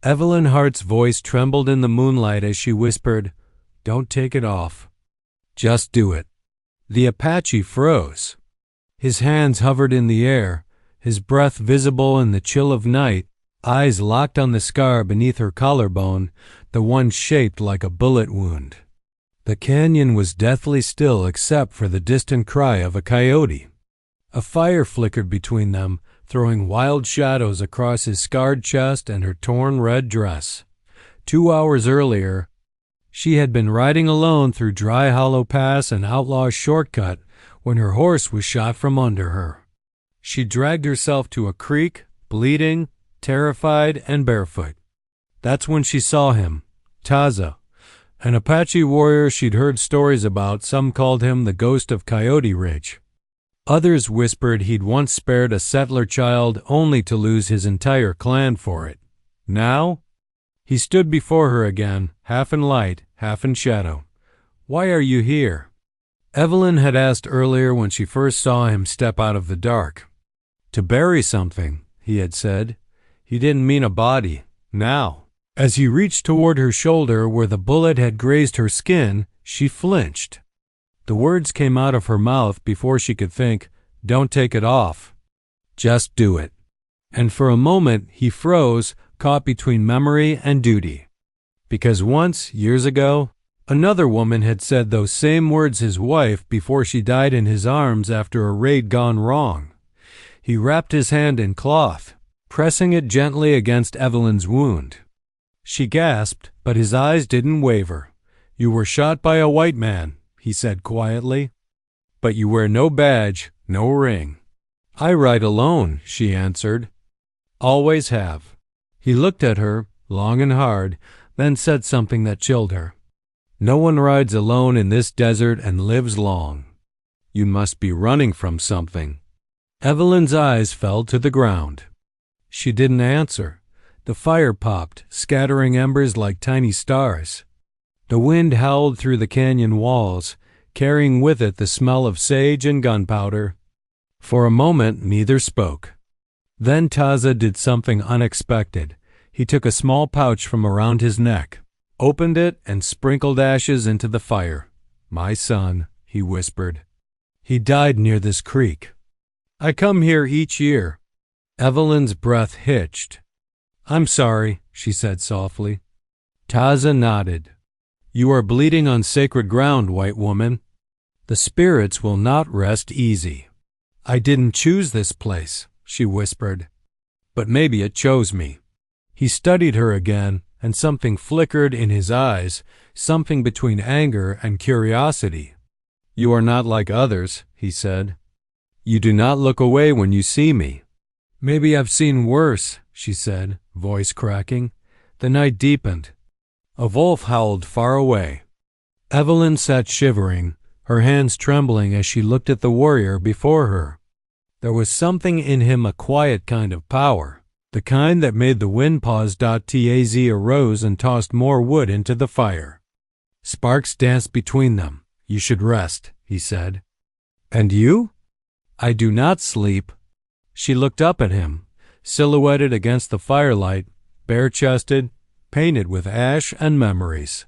Evelyn Hart's voice trembled in the moonlight as she whispered, "Don't take it off. Just do it." The Apache froze. His hands hovered in the air, his breath visible in the chill of night, eyes locked on the scar beneath her collarbone, the one shaped like a bullet wound. The canyon was deathly still except for the distant cry of a coyote. A fire flickered between them, throwing wild shadows across his scarred chest and her torn red dress. 2 hours earlier, she had been riding alone through Dry Hollow Pass and Outlaw Shortcut when her horse was shot from under her. She dragged herself to a creek, bleeding, terrified, and barefoot. That's when she saw him, Taza, an Apache warrior she'd heard stories about. Some called him the ghost of Coyote Ridge. Others whispered he'd once spared a settler child only to lose his entire clan for it. Now, he stood before her again, half in light, half in shadow. "Why are you here?" Evelyn had asked earlier when she first saw him step out of the dark. "To bury something," he had said. He didn't mean a body. Now, as he reached toward her shoulder where the bullet had grazed her skin, she flinched. The words came out of her mouth before she could think, "Don't take it off. Just do it." And for a moment he froze, caught between memory and duty. Because once, years ago, another woman had said those same words his wife before she died in his arms after a raid gone wrong. He wrapped his hand in cloth, pressing it gently against Evelyn's wound. She gasped, but his eyes didn't waver. "You were shot by a white man," he said quietly. "But you wear no badge, no ring." "I ride alone," she answered. "Always have." He looked at her, long and hard, then said something that chilled her. "No one rides alone in this desert and lives long. You must be running from something." Evelyn's eyes fell to the ground. She didn't answer. The fire popped, scattering embers like tiny stars. The wind howled through the canyon walls, carrying with it the smell of sage and gunpowder. For a moment, neither spoke. Then Taza did something unexpected. He took a small pouch from around his neck, opened it, and sprinkled ashes into the fire. "My son," he whispered. "He died near this creek. I come here each year." Evelyn's breath hitched. "I'm sorry," she said softly. Taza nodded. "You are bleeding on sacred ground, white woman. The spirits will not rest easy." "I didn't choose this place," she whispered. "But maybe it chose me." He studied her again, and something flickered in his eyes, something between anger and curiosity. "You are not like others," he said. "You do not look away when you see me." "Maybe I've seen worse," she said, voice cracking. The night deepened. A wolf howled far away. Evelyn sat shivering, her hands trembling as she looked at the warrior before her. There was something in him, a quiet kind of power, the kind that made the wind pause. Taz arose and tossed more wood into the fire. Sparks danced between them. "You should rest," he said. "And you?" "I do not sleep." She looked up at him, silhouetted against the firelight, bare-chested, painted with ash and memories.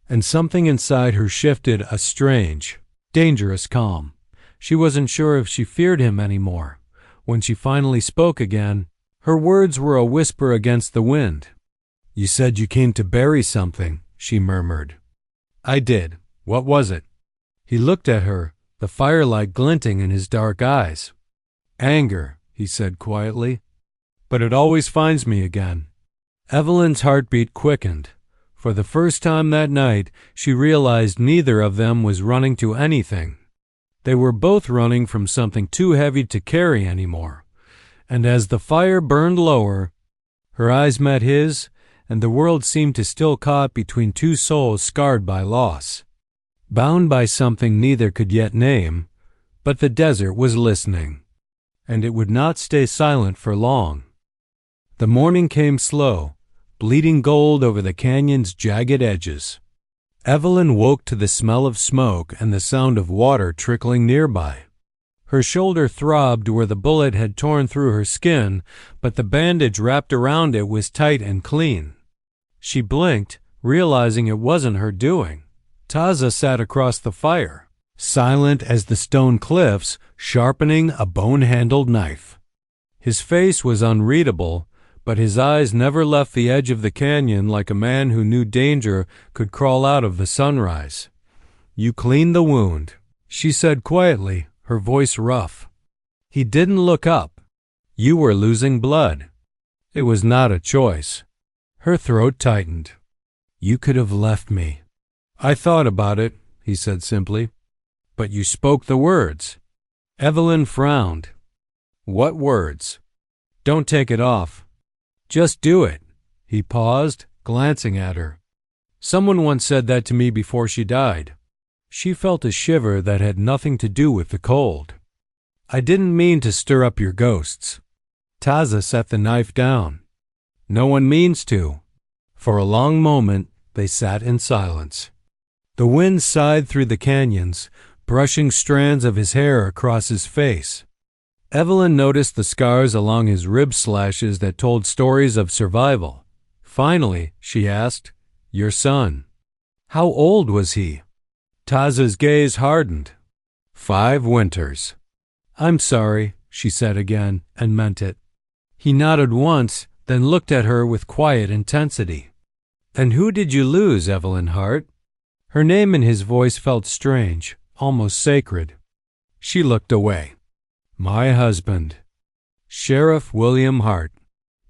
And something inside her shifted, a strange, dangerous calm. She wasn't sure if she feared him anymore. When she finally spoke again, her words were a whisper against the wind. "You said you came to bury something," she murmured. "I did. What was it?" He looked at her, the firelight glinting in his dark eyes. "Anger," he said quietly. "But it always finds me again." Evelyn's heartbeat quickened. For the first time that night, she realized neither of them was running to anything. They were both running from something too heavy to carry anymore. And as the fire burned lower, her eyes met his, and the world seemed to still caught between two souls scarred by loss, bound by something neither could yet name. But the desert was listening, and it would not stay silent for long. The morning came slow, bleeding gold over the canyon's jagged edges. Evelyn woke to the smell of smoke and the sound of water trickling nearby. Her shoulder throbbed where the bullet had torn through her skin, but the bandage wrapped around it was tight and clean. She blinked, realizing it wasn't her doing. Taza sat across the fire, silent as the stone cliffs, sharpening a bone-handled knife. His face was unreadable, but his eyes never left the edge of the canyon like a man who knew danger could crawl out of the sunrise. "You cleaned the wound," she said quietly, her voice rough. He didn't look up. "You were losing blood. It was not a choice." Her throat tightened. "You could have left me." "I thought about it," he said simply. "But you spoke the words." Evelyn frowned. "What words?" "Don't take it off. Just do it." He paused, glancing at her. "Someone once said that to me before she died." She felt a shiver that had nothing to do with the cold. "I didn't mean to stir up your ghosts." Taza set the knife down. "No one means to." For a long moment, they sat in silence. The wind sighed through the canyons, brushing strands of his hair across his face. Evelyn noticed the scars along his rib slashes that told stories of survival. Finally, she asked, "Your son, how old was he?" Taza's gaze hardened. 5 winters. "I'm sorry," she said again, and meant it. He nodded once, then looked at her with quiet intensity. "And who did you lose, Evelyn Hart?" Her name in his voice felt strange, almost sacred. She looked away. "My husband, Sheriff William Hart."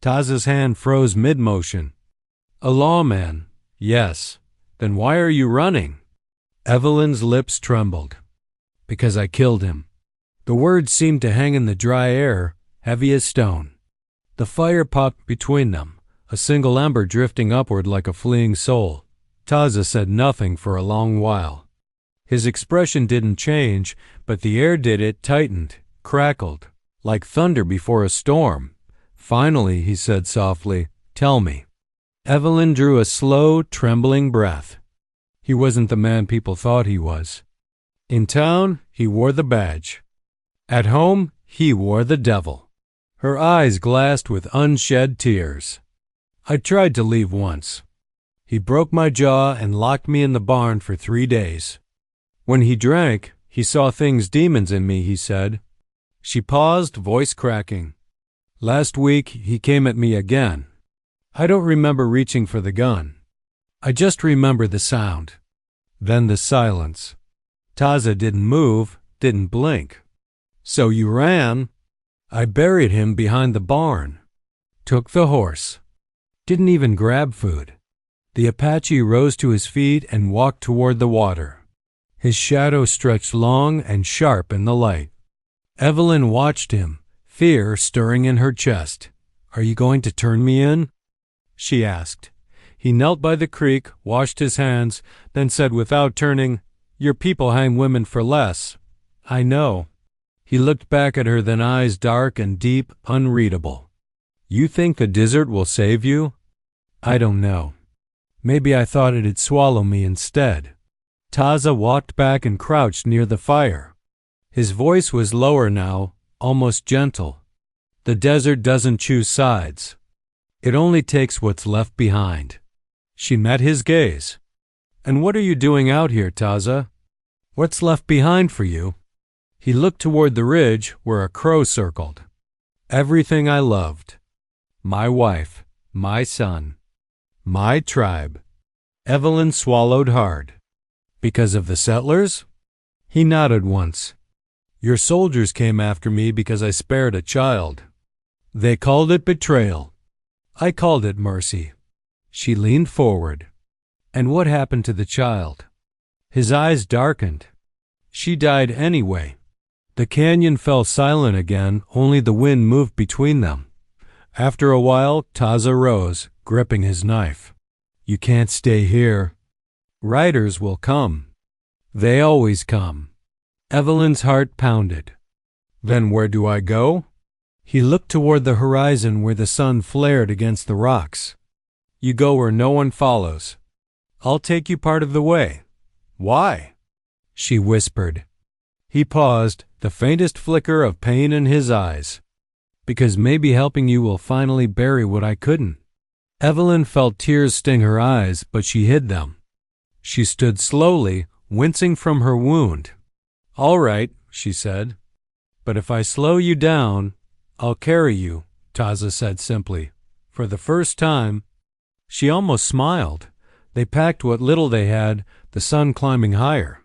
Taza's hand froze mid-motion. "A lawman, yes. Then why are you running?" Evelyn's lips trembled. "Because I killed him." The words seemed to hang in the dry air, heavy as stone. The fire popped between them, a single ember drifting upward like a fleeing soul. Taza said nothing for a long while. His expression didn't change, but the air did. It tightened, crackled, like thunder before a storm. Finally, he said softly, "Tell me." Evelyn drew a slow, trembling breath. He wasn't the man people thought he was. In town, he wore the badge. At home, he wore the devil. Her eyes glassed with unshed tears. "I tried to leave once. He broke my jaw and locked me in the barn for 3 days. When he drank, he saw things demons in me," he said. She paused, voice cracking. "Last week, he came at me again. I don't remember reaching for the gun. I just remember the sound. Then the silence." Taza didn't move, didn't blink. "So you ran?" "I buried him behind the barn. Took the horse. Didn't even grab food." The Apache rose to his feet and walked toward the water. His shadow stretched long and sharp in the light. Evelyn watched him, fear stirring in her chest. "Are you going to turn me in?" she asked. He knelt by the creek, washed his hands, then said without turning, "Your people hang women for less." "I know." He looked back at her, then eyes dark and deep, unreadable. "You think the desert will save you?" "I don't know. Maybe I thought it'd swallow me instead." Taza walked back and crouched near the fire. His voice was lower now, almost gentle. "The desert doesn't choose sides. It only takes what's left behind." She met his gaze. "And what are you doing out here, Taza? What's left behind for you?" He looked toward the ridge where a crow circled. "Everything I loved. My wife, my son, my tribe." Evelyn swallowed hard. "Because of the settlers?" He nodded once. "Your soldiers came after me because I spared a child. They called it betrayal. I called it mercy." She leaned forward. "And what happened to the child?" His eyes darkened. "She died anyway." The canyon fell silent again, only the wind moved between them. After a while, Taza rose, gripping his knife. "You can't stay here. Riders will come. They always come." Evelyn's heart pounded. "Then where do I go?" He looked toward the horizon where the sun flared against the rocks. "You go where no one follows. I'll take you part of the way." "Why?" she whispered. He paused, the faintest flicker of pain in his eyes. Because maybe helping you will finally bury what I couldn't. Evelyn felt tears sting her eyes, but she hid them. She stood slowly, wincing from her wound. All right, she said. But if I slow you down, I'll carry you, Taza said simply. For the first time, she almost smiled. They packed what little they had, the sun climbing higher.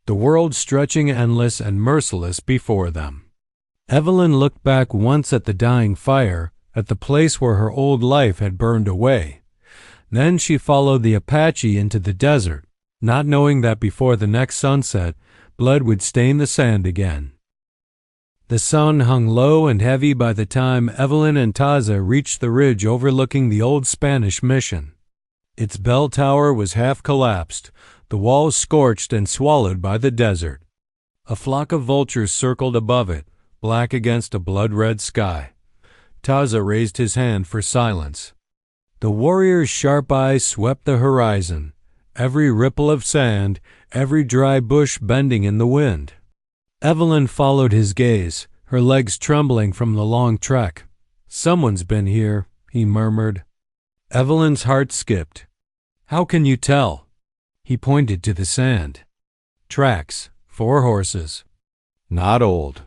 The world stretching endless and merciless before them. Evelyn looked back once at the dying fire, at the place where her old life had burned away. Then she followed the Apache into the desert, not knowing that before the next sunset, blood would stain the sand again. The sun hung low and heavy by the time Evelyn and Taza reached the ridge overlooking the old Spanish mission. Its bell tower was half collapsed, the walls scorched and swallowed by the desert. A flock of vultures circled above it, black against a blood-red sky. Taza raised his hand for silence. The warrior's sharp eyes swept the horizon, every ripple of sand, every dry bush bending in the wind. Evelyn followed his gaze, her legs trembling from the long trek. Someone's been here, he murmured. Evelyn's heart skipped. How can you tell? He pointed to the sand. Tracks, 4 horses. Not old.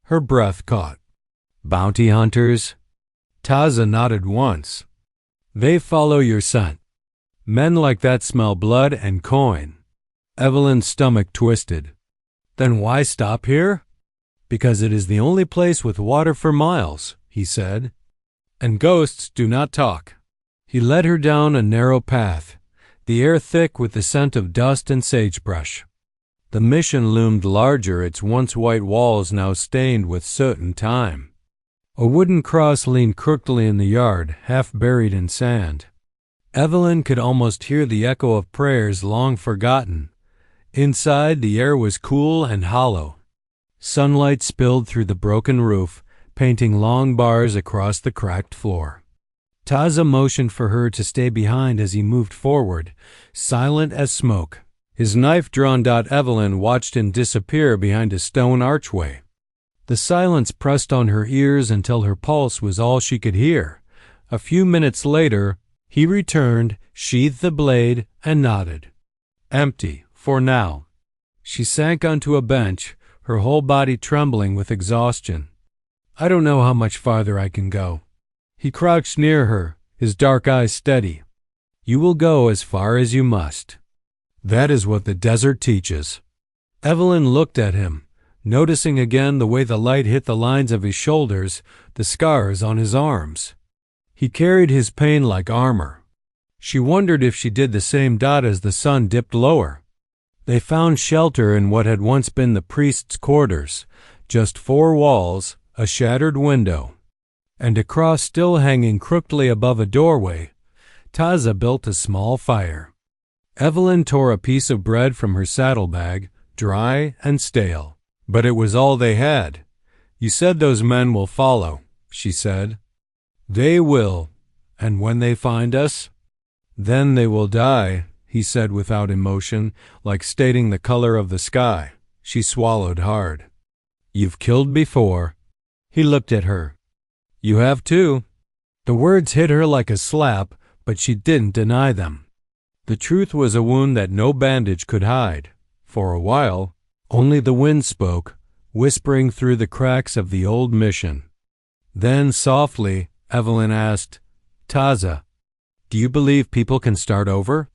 Her breath caught. Bounty hunters? Taza nodded once. They follow your scent. Men like that smell blood and coin. Evelyn's stomach twisted. Then why stop here? Because it is the only place with water for miles, he said. And ghosts do not talk. He led her down a narrow path, the air thick with the scent of dust and sagebrush. The mission loomed larger, its once white walls now stained with soot and time. A wooden cross leaned crookedly in the yard, half buried in sand. Evelyn could almost hear the echo of prayers long forgotten. Inside, the air was cool and hollow. Sunlight spilled through the broken roof, painting long bars across the cracked floor. Taza motioned for her to stay behind as he moved forward, silent as smoke. His knife drawn, Evelyn watched him disappear behind a stone archway. The silence pressed on her ears until her pulse was all she could hear. A few minutes later, he returned, sheathed the blade, and nodded. Empty, for now. She sank onto a bench, her whole body trembling with exhaustion. I don't know how much farther I can go. He crouched near her, his dark eyes steady. You will go as far as you must. That is what the desert teaches. Evelyn looked at him, noticing again the way the light hit the lines of his shoulders, the scars on his arms. He carried his pain like armor. She wondered if she did the same. As the sun dipped lower. They found shelter in what had once been the priest's quarters, just 4 walls, a shattered window. And a cross still hanging crookedly above a doorway, Taza built a small fire. Evelyn tore a piece of bread from her saddlebag, dry and stale. But it was all they had. You said those men will follow, she said. They will, and when they find us, then they will die, he said without emotion, like stating the color of the sky. She swallowed hard. You've killed before. He looked at her. You have too. The words hit her like a slap, but she didn't deny them. The truth was a wound that no bandage could hide. For a while, only the wind spoke, whispering through the cracks of the old mission. Then, softly, Evelyn asked, Taza, do you believe people can start over?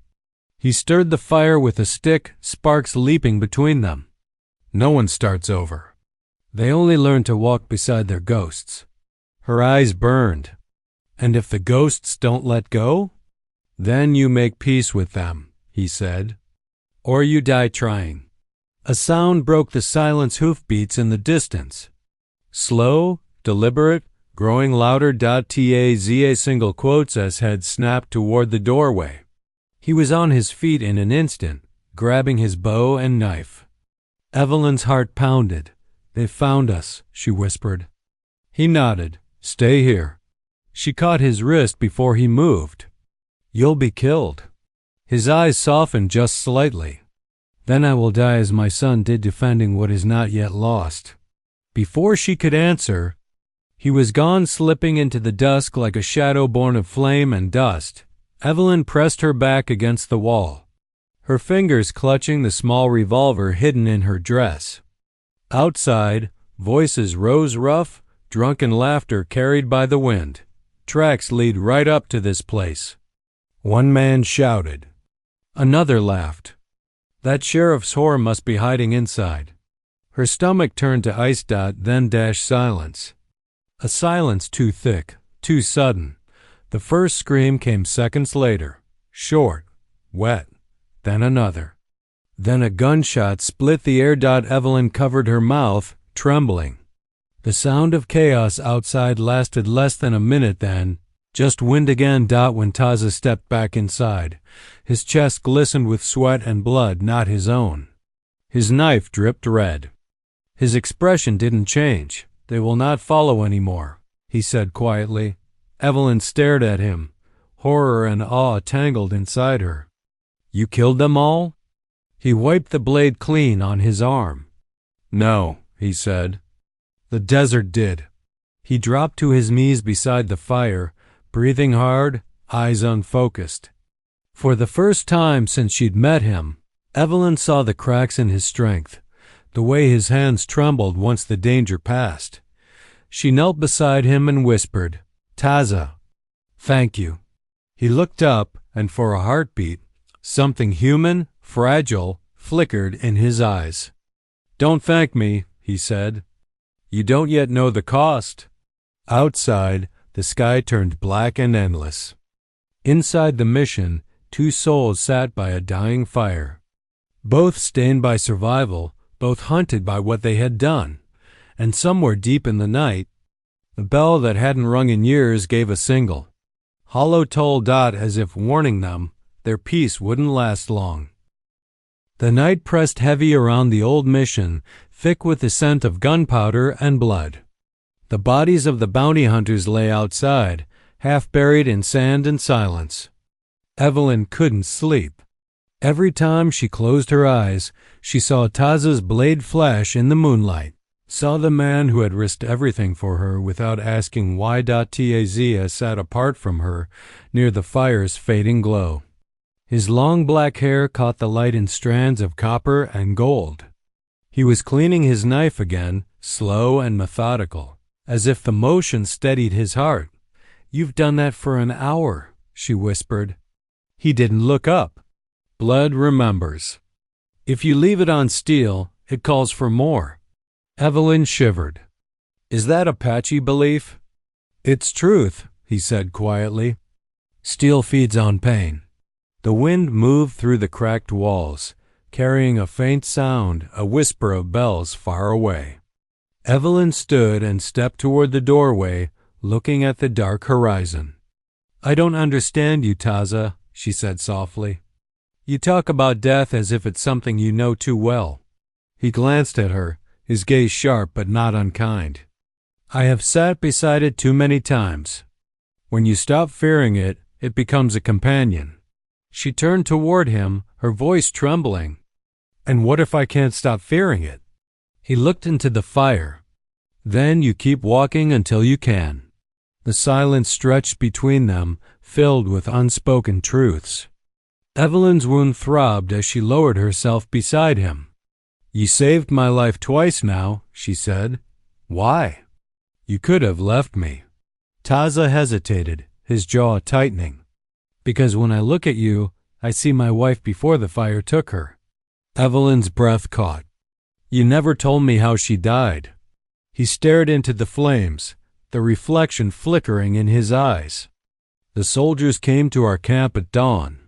He stirred the fire with a stick, sparks leaping between them. No one starts over. They only learn to walk beside their ghosts. Her eyes burned. And if the ghosts don't let go? Then you make peace with them, he said. Or you die trying. A sound broke the silence, hoofbeats in the distance. Slow, deliberate, growing louder. Taza single quotes as head snapped toward the doorway. He was on his feet in an instant, grabbing his bow and knife. Evelyn's heart pounded. They found us, she whispered. He nodded. Stay here. She caught his wrist before he moved. You'll be killed. His eyes softened just slightly. Then I will die as my son did defending what is not yet lost." Before she could answer, he was gone, slipping into the dusk like a shadow born of flame and dust. Evelyn pressed her back against the wall, her fingers clutching the small revolver hidden in her dress. Outside, voices rose, rough, drunken laughter carried by the wind. "Tracks lead right up to this place." One man shouted. Another laughed. "That sheriff's whore must be hiding inside." Her stomach turned to ice, then silence. A silence too thick, too sudden. The first scream came seconds later, short, wet, then another. Then a gunshot split the air. Evelyn covered her mouth, trembling. The sound of chaos outside lasted less than a minute, then just wind again. When Taza stepped back inside, his chest glistened with sweat and blood, not his own. His knife dripped red. His expression didn't change. "They will not follow anymore," he said quietly. Evelyn stared at him, horror and awe tangled inside her. "You killed them all?" He wiped the blade clean on his arm. "No," he said. "The desert did." He dropped to his knees beside the fire, breathing hard, eyes unfocused. For the first time since she'd met him, Evelyn saw the cracks in his strength, the way his hands trembled once the danger passed. She knelt beside him and whispered, "Taza, thank you." He looked up, and for a heartbeat, something human, fragile, flickered in his eyes. "Don't thank me," he said. "You don't yet know the cost." Outside, the sky turned black and endless. Inside the mission, two souls sat by a dying fire. Both stained by survival, both hunted by what they had done. And somewhere deep in the night, the bell that hadn't rung in years gave a single, hollow toll. As if warning them their peace wouldn't last long. The night pressed heavy around the old mission, thick with the scent of gunpowder and blood. The bodies of the bounty hunters lay outside, half buried in sand and silence. Evelyn couldn't sleep. Every time she closed her eyes, she saw Taza's blade flash in the moonlight, saw the man who had risked everything for her without asking why. Taza sat apart from her, near the fire's fading glow. His long black hair caught the light in strands of copper and gold. He was cleaning his knife again, slow and methodical, as if the motion steadied his heart. "You've done that for an hour," she whispered. He didn't look up. Blood remembers. If you leave it on steel, it calls for more. Evelyn shivered. "Is that Apache belief?" "It's truth," he said quietly. "Steel feeds on pain." The wind moved through the cracked walls, carrying a faint sound, a whisper of bells far away. Evelyn stood and stepped toward the doorway, looking at the dark horizon. "I don't understand you, Taza," she said softly. "You talk about death as if it's something you know too well." He glanced at her, his gaze sharp but not unkind. "I have sat beside it too many times. When you stop fearing it, it becomes a companion." She turned toward him, her voice trembling. "And what if I can't stop fearing it?" He looked into the fire. "Then you keep walking until you can." The silence stretched between them, filled with unspoken truths. Evelyn's wound throbbed as she lowered herself beside him. "You saved my life twice now," she said. "Why?" "You could have left me." Taza hesitated, his jaw tightening. "Because when I look at you, I see my wife before the fire took her." Evelyn's breath caught. "You never told me how she died." He stared into the flames, the reflection flickering in his eyes. "The soldiers came to our camp at dawn.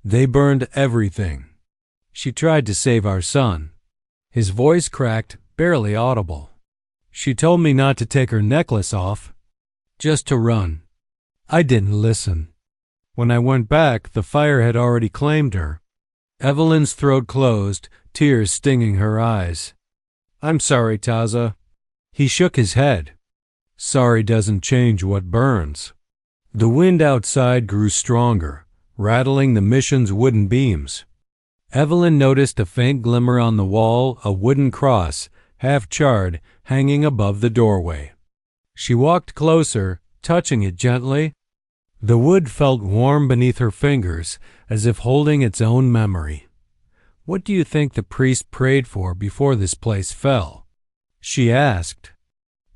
They burned everything. She tried to save our son." His voice cracked, barely audible. "She told me not to take her necklace off, just to run. I didn't listen. When I went back, the fire had already claimed her." Evelyn's throat closed, tears stinging her eyes. "I'm sorry, Taza." He shook his head. "Sorry doesn't change what burns." The wind outside grew stronger, rattling the mission's wooden beams. Evelyn noticed a faint glimmer on the wall, a wooden cross, half charred, hanging above the doorway. She walked closer, touching it gently. The wood felt warm beneath her fingers, as if holding its own memory. "What do you think the priest prayed for before this place fell?" she asked.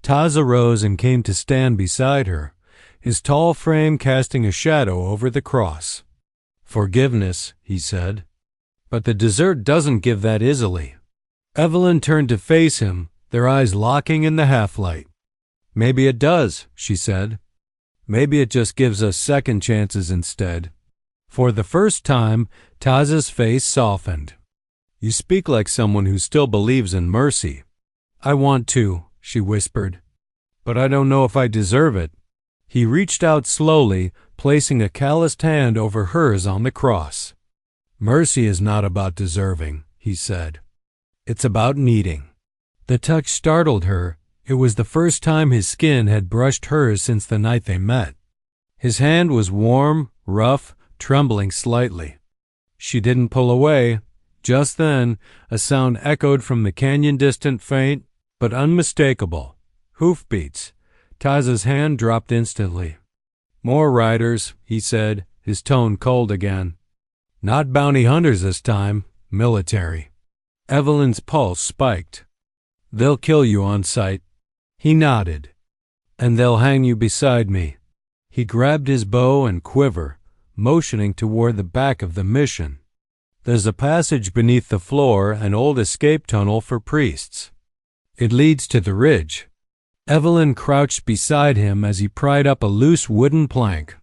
Taza rose and came to stand beside her, his tall frame casting a shadow over the cross. "Forgiveness," he said. "But the desert doesn't give that easily." Evelyn turned to face him, their eyes locking in the half-light. "Maybe it does," she said. "Maybe it just gives us second chances instead." For the first time, Taza's face softened. "You speak like someone who still believes in mercy." "I want to," she whispered. "But I don't know if I deserve it." He reached out slowly, placing a calloused hand over hers on the cross. "Mercy is not about deserving," he said. "It's about needing." The touch startled her. It was the first time his skin had brushed hers since the night they met. His hand was warm, rough, trembling slightly. She didn't pull away. Just then, a sound echoed from the canyon, distant, faint, but unmistakable. Hoofbeats. Taza's hand dropped instantly. "More riders," he said, his tone cold again. "Not bounty hunters this time, military." Evelyn's pulse spiked. "They'll kill you on sight." He nodded. "And they'll hang you beside me." He grabbed his bow and quiver, motioning toward the back of the mission. "There's a passage beneath the floor, an old escape tunnel for priests. It leads to the ridge." Evelyn crouched beside him as he pried up a loose wooden plank.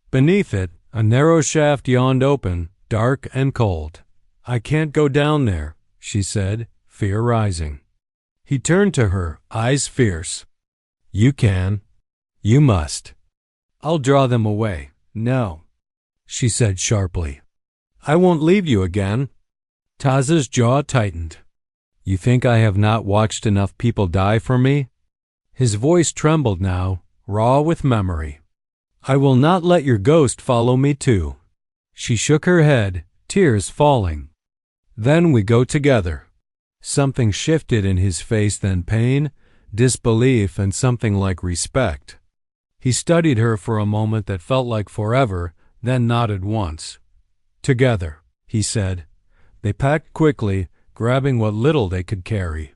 Beneath it, a narrow shaft yawned open, dark and cold. "I can't go down there," she said, fear rising. He turned to her, eyes fierce. "You can. You must." "I'll draw them away." "No," she said sharply. "I won't leave you again." Taza's jaw tightened. "You think I have not watched enough people die for me?" His voice trembled now, raw with memory. "I will not let your ghost follow me too." She shook her head, tears falling. "Then we go together." Something shifted in his face, then pain, disbelief, and something like respect. He studied her for a moment that felt like forever, then nodded once. "Together," he said. They packed quickly, grabbing what little they could carry.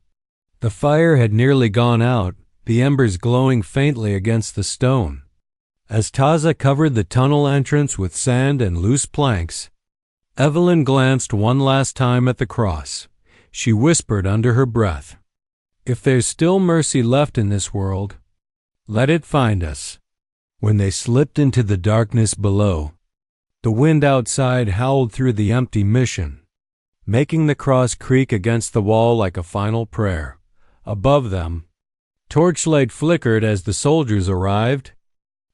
The fire had nearly gone out, the embers glowing faintly against the stone. As Taza covered the tunnel entrance with sand and loose planks, Evelyn glanced one last time at the cross. She whispered under her breath, "If there's still mercy left in this world, let it find us." When they slipped into the darkness below, the wind outside howled through the empty mission, making the cross creak against the wall like a final prayer. Above them, torchlight flickered as the soldiers arrived,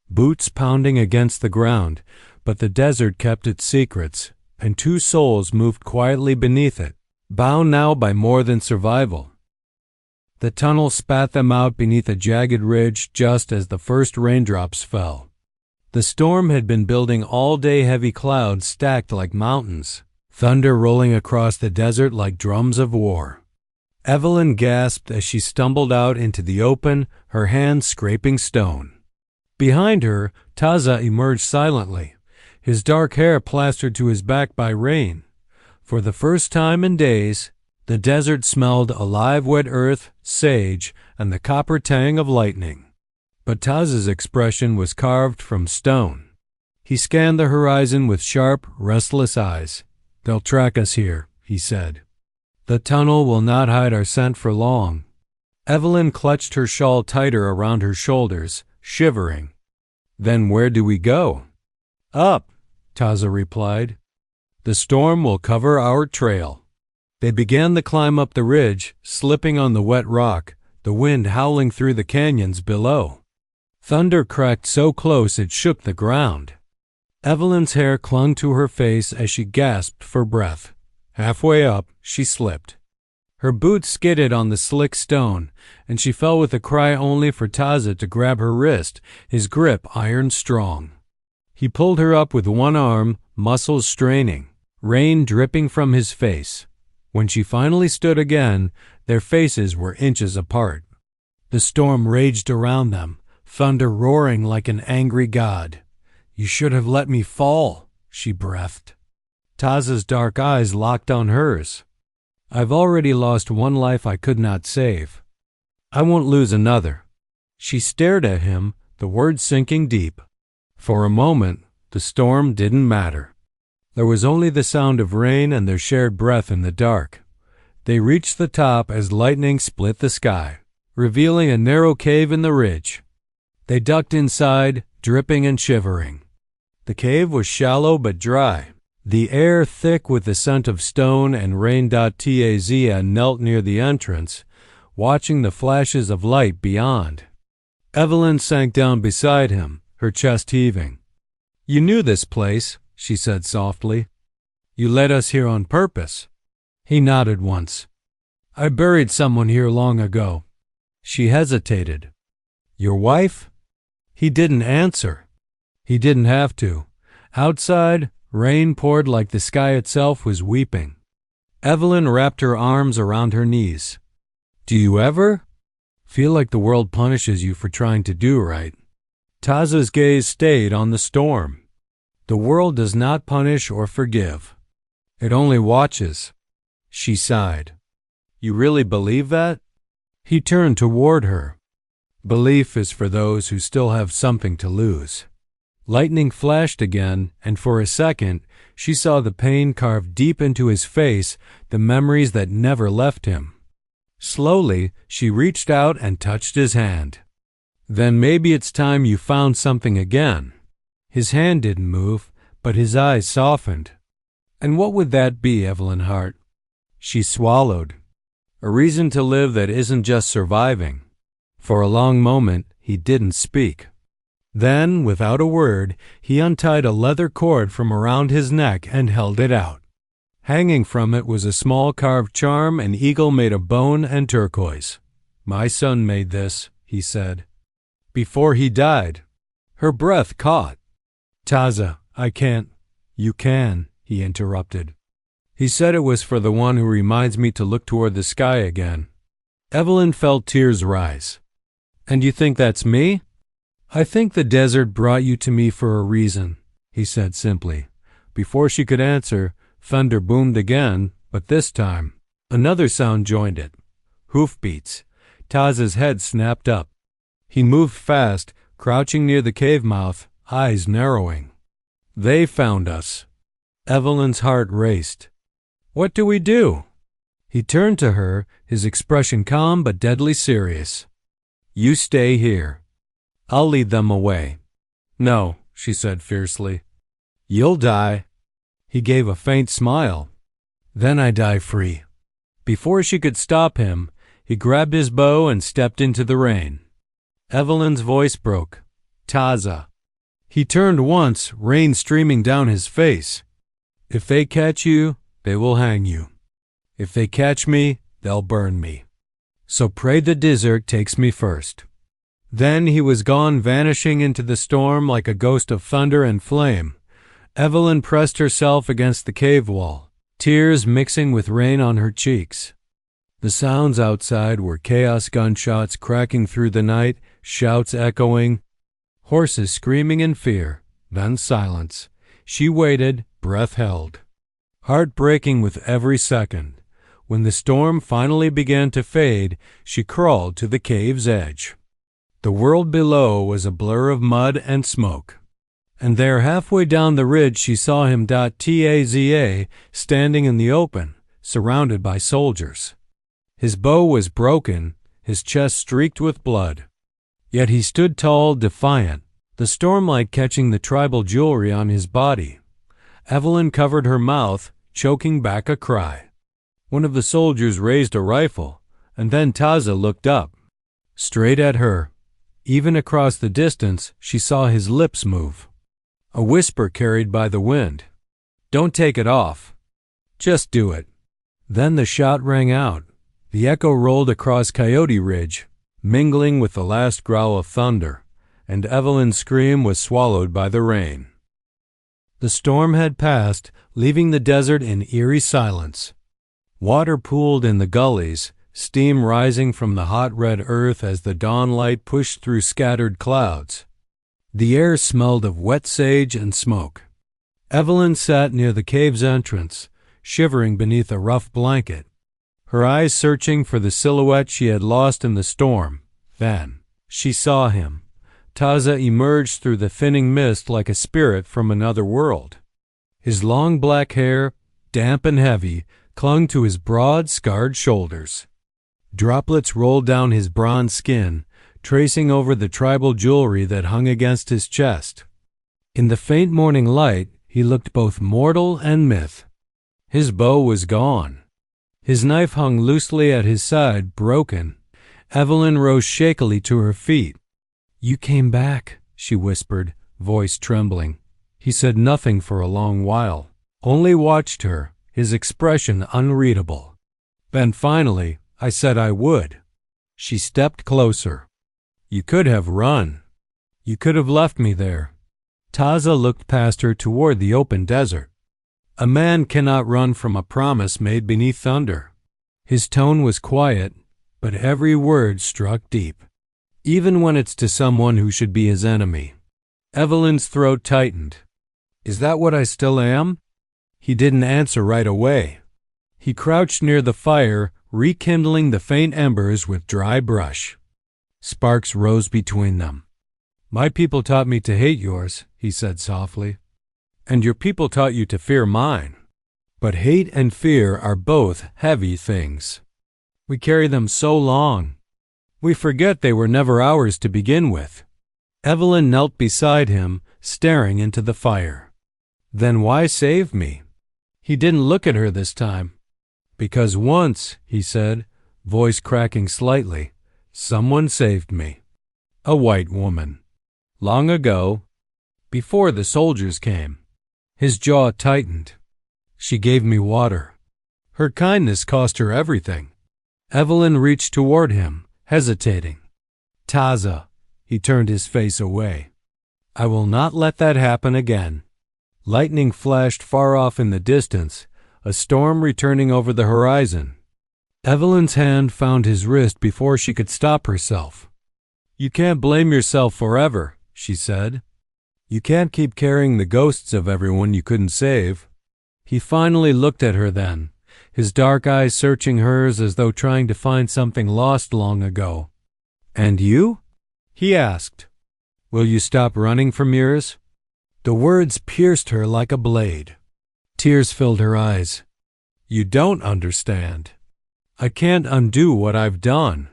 boots pounding against the ground, but the desert kept its secrets, and two souls moved quietly beneath it, bound now by more than survival. The tunnel spat them out beneath a jagged ridge just as the first raindrops fell. The storm had been building all day, heavy clouds stacked like mountains, thunder rolling across the desert like drums of war. Evelyn gasped as she stumbled out into the open, her hands scraping stone. Behind her, Taza emerged silently, his dark hair plastered to his back by rain. For the first time in days, the desert smelled alive, wet earth, sage, and the copper tang of lightning. But Taza's expression was carved from stone. He scanned the horizon with sharp, restless eyes. "They'll track us here," he said. "The tunnel will not hide our scent for long." Evelyn clutched her shawl tighter around her shoulders, shivering. "Then where do we go?" "Up," Taza replied. "The storm will cover our trail." They began the climb up the ridge, slipping on the wet rock, the wind howling through the canyons below. Thunder cracked so close it shook the ground. Evelyn's hair clung to her face as she gasped for breath. Halfway up, she slipped. Her boots skidded on the slick stone, and she fell with a cry only for Taza to grab her wrist, his grip iron strong. He pulled her up with one arm, muscles straining. rain dripping from his face. When she finally stood again, their faces were inches apart. The storm raged around them, thunder roaring like an angry god. "You should have let me fall," she breathed. Taza's dark eyes locked on hers. "I've already lost one life I could not save. I won't lose another." She stared at him, the words sinking deep. For a moment, the storm didn't matter. There was only the sound of rain and their shared breath in the dark. They reached the top as lightning split the sky, revealing a narrow cave in the ridge. They ducked inside, dripping and shivering. The cave was shallow but dry, the air thick with the scent of stone and rain. Taza knelt near the entrance, watching the flashes of light beyond. Evelyn sank down beside him, her chest heaving. "You knew this place," she said softly. "You led us here on purpose." He nodded once. "I buried someone here long ago." She hesitated. "Your wife?" He didn't answer. He didn't have to. Outside, rain poured like the sky itself was weeping. Evelyn wrapped her arms around her knees. "Do you ever feel like the world punishes you for trying to do right?" Taza's gaze stayed on the storm. "The world does not punish or forgive. It only watches." She sighed. "You really believe that?" He turned toward her. "Belief is for those who still have something to lose." Lightning flashed again, and for a second, she saw the pain carved deep into his face, the memories that never left him. Slowly, she reached out and touched his hand. "Then maybe it's time you found something again." His hand didn't move, but his eyes softened. "And what would that be, Evelyn Hart?" She swallowed. "A reason to live that isn't just surviving." For a long moment, he didn't speak. Then, without a word, he untied a leather cord from around his neck and held it out. Hanging from it was a small carved charm, an eagle made of bone and turquoise. "My son made this," he said. "Before he died." Her breath caught. "Taza, I can't." "You can," he interrupted. "He said it was for the one who reminds me to look toward the sky again." Evelyn felt tears rise. "And you think that's me?" "I think the desert brought you to me for a reason," he said simply. Before she could answer, thunder boomed again, but this time, another sound joined it. Hoofbeats. Taza's head snapped up. He moved fast, crouching near the cave mouth, eyes narrowing. "They found us." Evelyn's heart raced. "What do we do?" He turned to her, his expression calm but deadly serious. "You stay here. I'll lead them away." "No," she said fiercely. "You'll die." He gave a faint smile. "Then I die free." Before she could stop him, he grabbed his bow and stepped into the rain. Evelyn's voice broke. "Taza." He turned once, rain streaming down his face. "If they catch you, they will hang you. If they catch me, they'll burn me. So pray the desert takes me first." Then he was gone, vanishing into the storm like a ghost of thunder and flame. Evelyn pressed herself against the cave wall, tears mixing with rain on her cheeks. The sounds outside were chaos, gunshots cracking through the night, shouts echoing, horses screaming in fear, then silence. She waited, breath held, heart breaking with every second. When the storm finally began to fade, she crawled to the cave's edge. The world below was a blur of mud and smoke. And there, halfway down the ridge, she saw him. Taza standing in the open, surrounded by soldiers. His bow was broken, his chest streaked with blood. Yet he stood tall, defiant, the stormlight catching the tribal jewelry on his body. Evelyn covered her mouth, choking back a cry. One of the soldiers raised a rifle, and then Taza looked up, straight at her. Even across the distance, she saw his lips move. A whisper carried by the wind. "Don't take it off. Just do it." Then the shot rang out. The echo rolled across Coyote Ridge, mingling with the last growl of thunder, and Evelyn's scream was swallowed by the rain. The storm had passed, leaving the desert in eerie silence. Water pooled in the gullies, steam rising from the hot red earth as the dawn light pushed through scattered clouds. The air smelled of wet sage and smoke. Evelyn sat near the cave's entrance, shivering beneath a rough blanket, her eyes searching for the silhouette she had lost in the storm. Then she saw him. Taza emerged through the thinning mist like a spirit from another world. His long black hair, damp and heavy, clung to his broad, scarred shoulders. Droplets rolled down his bronze skin, tracing over the tribal jewelry that hung against his chest. In the faint morning light, he looked both mortal and myth. His bow was gone. His knife hung loosely at his side, broken. Evelyn rose shakily to her feet. "You came back," she whispered, voice trembling. He said nothing for a long while, only watched her, his expression unreadable. Then finally, "I said I would." She stepped closer. "You could have run. You could have left me there." Taza looked past her toward the open desert. A man cannot run from a promise made beneath thunder. His tone was quiet, but every word struck deep, even when it's to someone who should be his enemy. Evelyn's throat tightened. "Is that what I still am?" He didn't answer right away. He crouched near the fire, rekindling the faint embers with dry brush. Sparks rose between them. "My people taught me to hate yours," he said softly. "And your people taught you to fear mine. But hate and fear are both heavy things. We carry them so long. We forget they were never ours to begin with." Evelyn knelt beside him, staring into the fire. "Then why save me?" He didn't look at her this time. "Because once," he said, voice cracking slightly, "someone saved me. A white woman. Long ago, before the soldiers came." His jaw tightened. "She gave me water. Her kindness cost her everything." Evelyn reached toward him, hesitating. "Taza," he turned his face away. "I will not let that happen again." Lightning flashed far off in the distance, a storm returning over the horizon. Evelyn's hand found his wrist before she could stop herself. "You can't blame yourself forever," she said. "You can't keep carrying the ghosts of everyone you couldn't save." He finally looked at her then, his dark eyes searching hers as though trying to find something lost long ago. "And you?" he asked. "Will you stop running from yours?" The words pierced her like a blade. Tears filled her eyes. "You don't understand. I can't undo what I've done."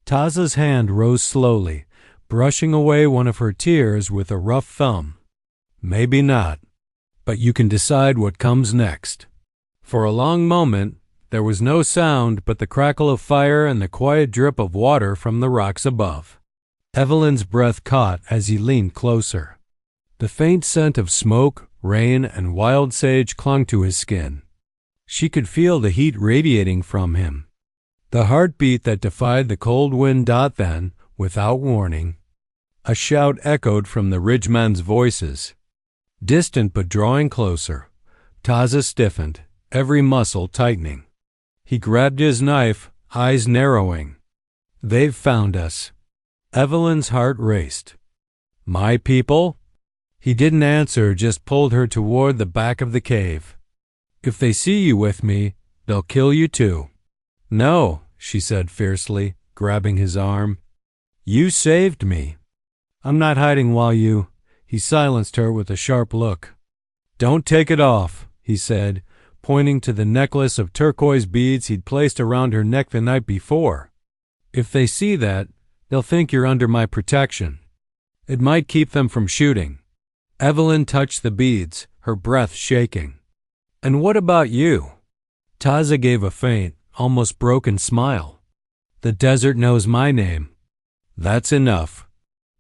Taza's hand rose slowly, brushing away one of her tears with a rough thumb. "Maybe not, but you can decide what comes next." For a long moment, there was no sound but the crackle of fire and the quiet drip of water from the rocks above. Evelyn's breath caught as he leaned closer. The faint scent of smoke, rain, and wild sage clung to his skin. She could feel the heat radiating from him. The heartbeat that defied the cold wind. Then, without warning, a shout echoed from the ridgemen's voices. Distant but drawing closer, Taza stiffened, every muscle tightening. He grabbed his knife, eyes narrowing. "They've found us." Evelyn's heart raced. "My people?" He didn't answer, just pulled her toward the back of the cave. "If they see you with me, they'll kill you too." "No," she said fiercely, grabbing his arm. "You saved me. I'm not hiding while you—" He silenced her with a sharp look. "Don't take it off," he said, pointing to the necklace of turquoise beads he'd placed around her neck the night before. "If they see that, they'll think you're under my protection. It might keep them from shooting." Evelyn touched the beads, her breath shaking. "And what about you?" Taza gave a faint, almost broken smile. "The desert knows my name." "That's enough."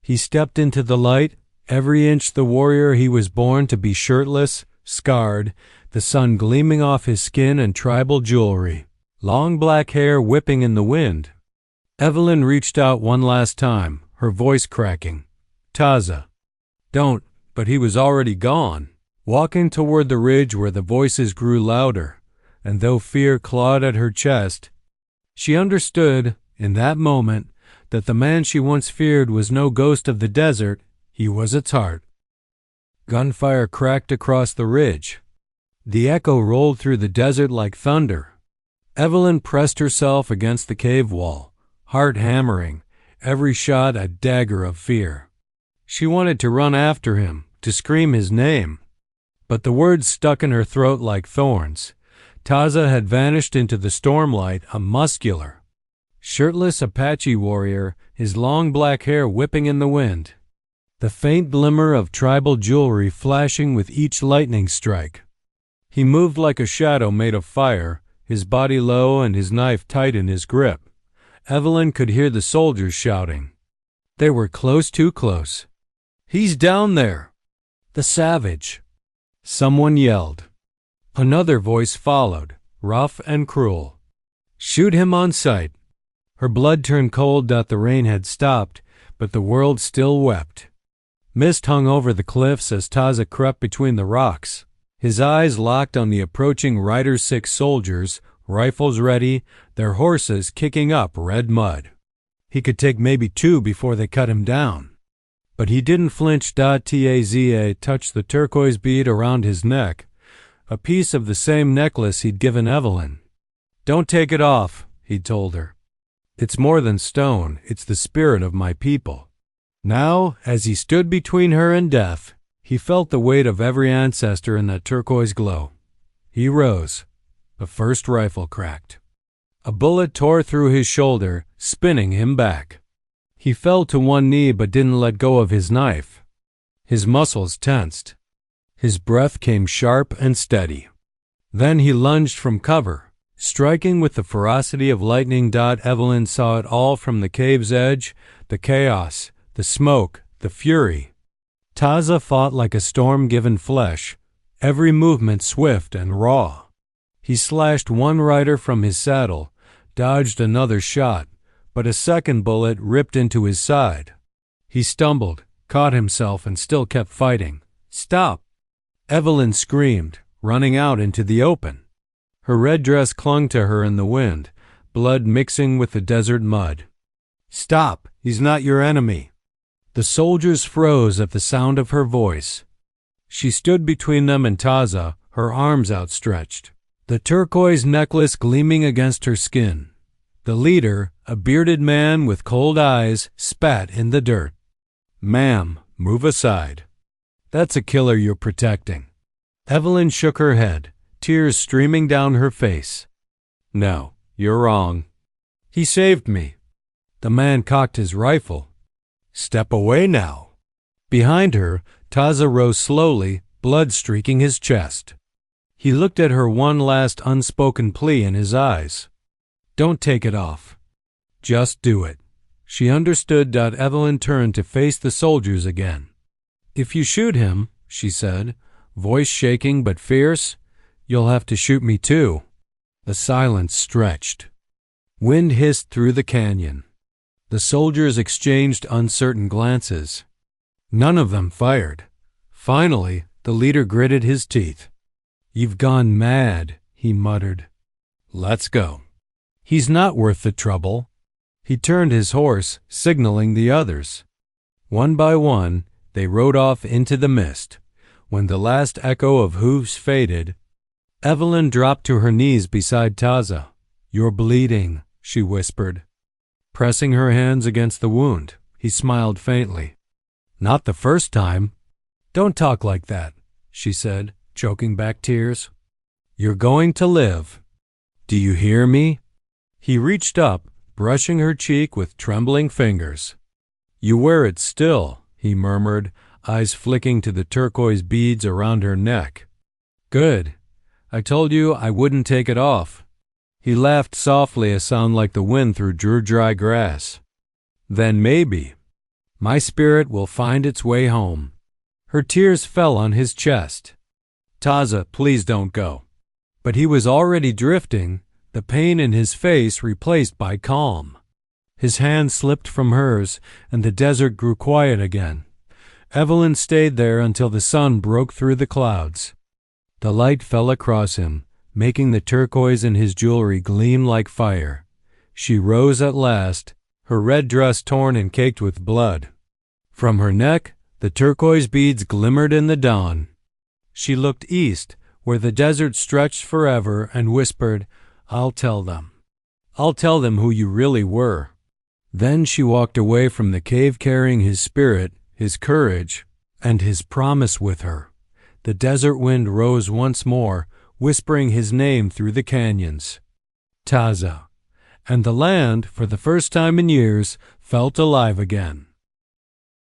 He stepped into the light, every inch the warrior he was born to be, shirtless, scarred, the sun gleaming off his skin and tribal jewelry, long black hair whipping in the wind. Evelyn reached out one last time, her voice cracking. "Taza." "Don't," but he was already gone. walking toward the ridge where the voices grew louder, and though fear clawed at her chest, she understood, in that moment, that the man she once feared was no ghost of the desert, he was its heart. Gunfire cracked across the ridge. The echo rolled through the desert like thunder. Evelyn pressed herself against the cave wall, heart hammering, every shot a dagger of fear. She wanted to run after him, to scream his name, but the words stuck in her throat like thorns. Taza had vanished into the stormlight, a muscular, shirtless Apache warrior, his long black hair whipping in the wind, the faint glimmer of tribal jewelry flashing with each lightning strike. He moved like a shadow made of fire, his body low and his knife tight in his grip. Evelyn could hear the soldiers shouting. They were close, too close. "He's down there! The savage!" Someone yelled. Another voice followed, rough and cruel. "Shoot him on sight!" Her blood turned cold. The rain had stopped, but the world still wept. Mist hung over the cliffs as Taza crept between the rocks, his eyes locked on the approaching rider-sick soldiers, rifles ready, their horses kicking up red mud. He could take maybe 2 before they cut him down. But he didn't flinch. Taza touched the turquoise bead around his neck, a piece of the same necklace he'd given Evelyn. "Don't take it off," he'd told her. "It's more than stone, it's the spirit of my people." Now, as he stood between her and death, he felt the weight of every ancestor in that turquoise glow. He rose. The first rifle cracked. A bullet tore through his shoulder, spinning him back. He fell to one knee but didn't let go of his knife. His muscles tensed. His breath came sharp and steady. Then he lunged from cover, striking with the ferocity of lightning. Evelyn saw it all from the cave's edge, the chaos, the smoke, the fury. Taza fought like a storm given flesh, every movement swift and raw. He slashed one rider from his saddle, dodged another shot, but a second bullet ripped into his side. He stumbled, caught himself, and still kept fighting. "Stop!" Evelyn screamed, running out into the open. Her red dress clung to her in the wind, blood mixing with the desert mud. "Stop! He's not your enemy." The soldiers froze at the sound of her voice. She stood between them and Taza, her arms outstretched, the turquoise necklace gleaming against her skin. The leader, a bearded man with cold eyes, spat in the dirt. "Ma'am, move aside. That's a killer you're protecting." Evelyn shook her head, tears streaming down her face. "No, you're wrong. He saved me." The man cocked his rifle. "Step away now." Behind her, Taza rose slowly, blood streaking his chest. He looked at her, one last unspoken plea in his eyes. "Don't take it off. Just do it." She understood. Evelyn turned to face the soldiers again. "If you shoot him," she said, voice shaking but fierce, "you'll have to shoot me too." The silence stretched. Wind hissed through the canyon. The soldiers exchanged uncertain glances. None of them fired. Finally, the leader gritted his teeth. "You've gone mad," he muttered. "Let's go." "He's not worth the trouble." He turned his horse, signaling the others. One by one, they rode off into the mist. When the last echo of hoofs faded, Evelyn dropped to her knees beside Taza. "You're bleeding," she whispered. Pressing her hands against the wound, he smiled faintly. "Not the first time." "Don't talk like that," she said, choking back tears. "You're going to live. Do you hear me?" He reached up, brushing her cheek with trembling fingers. "You wear it still," he murmured, eyes flicking to the turquoise beads around her neck. "Good. I told you I wouldn't take it off." He laughed softly, a sound like the wind through dry grass. "Then maybe my spirit will find its way home." Her tears fell on his chest. "Taza, please don't go." But he was already drifting, the pain in his face replaced by calm. His hand slipped from hers, and the desert grew quiet again. Evelyn stayed there until the sun broke through the clouds. The light fell across him, making the turquoise in his jewelry gleam like fire. She rose at last, her red dress torn and caked with blood. From her neck, the turquoise beads glimmered in the dawn. She looked east, where the desert stretched forever, and whispered, "I'll tell them. I'll tell them who you really were." Then she walked away from the cave carrying his spirit, his courage, and his promise with her. The desert wind rose once more, whispering his name through the canyons. Taza. And the land, for the first time in years, felt alive again.